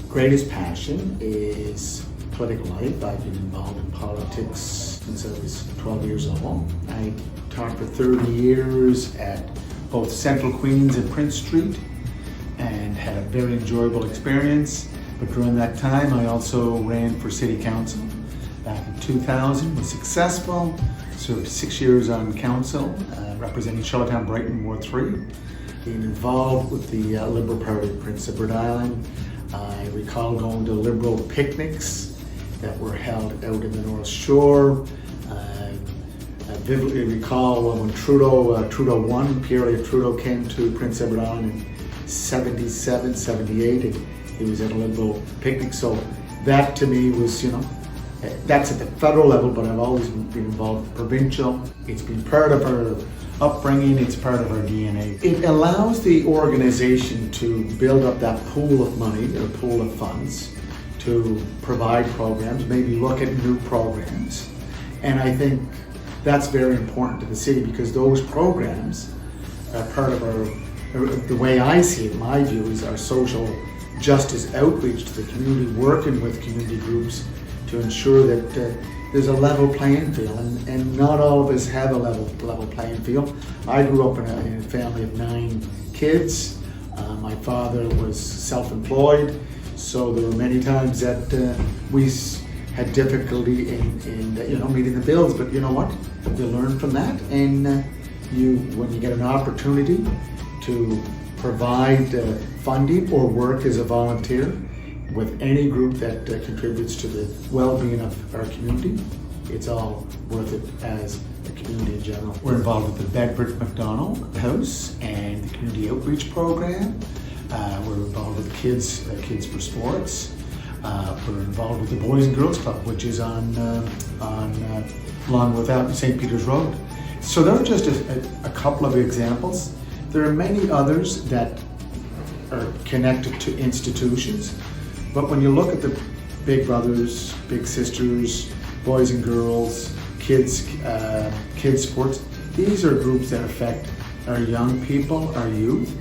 greatest passion is political life. I've been involved in politics since I was 12 years old. I taught for 30 years at both Central Queens and Prince Street and had a very enjoyable experience. But during that time, I also ran for City Council. Back in 2000, was successful, served 6 years on council, representing Charlottetown, Brighton, Ward 3. Being involved with the Liberal Party of Prince Edward Island. I recall going to Liberal picnics that were held out in the North Shore. I vividly recall when Trudeau won, Pierre Trudeau came to Prince Edward Island in 77, 78, and he was at a Liberal picnic. So that to me was, that's at the federal level, but I've always been involved with provincial. It's been part of our upbringing, it's part of our DNA. It allows the organization to build up that pool of money or pool of funds to provide programs, maybe look at new programs. And I think that's very important to the city because those programs are part of the way I see it, my view, is our social justice outreach to the community, working with community groups to ensure that there's a level playing field, and not all of us have a level playing field. I grew up in a family of 9 kids. My father was self-employed, so there were many times that we had difficulty in meeting the bills. But you know what? You learn from that, and when you get an opportunity to provide funding or work as a volunteer with any group that contributes to the well-being of our community, it's all worth it as a community in general. We're involved with the Bedford McDonald House and the Community Outreach Program. We're involved with Kids for Sports. We're involved with the Boys and Girls Club, which is on Longworth Avenue, St. Peter's Road. So there are just a couple of examples. There are many others that are connected to institutions. But when you look at the big brothers, big sisters, boys and girls, kids sports, these are groups that affect our young people, our youth.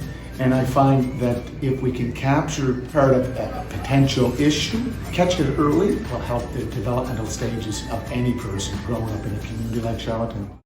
And I find that if we can capture part of a potential issue, catch it early, will help the developmental stages of any person growing up in a community like Charlottetown.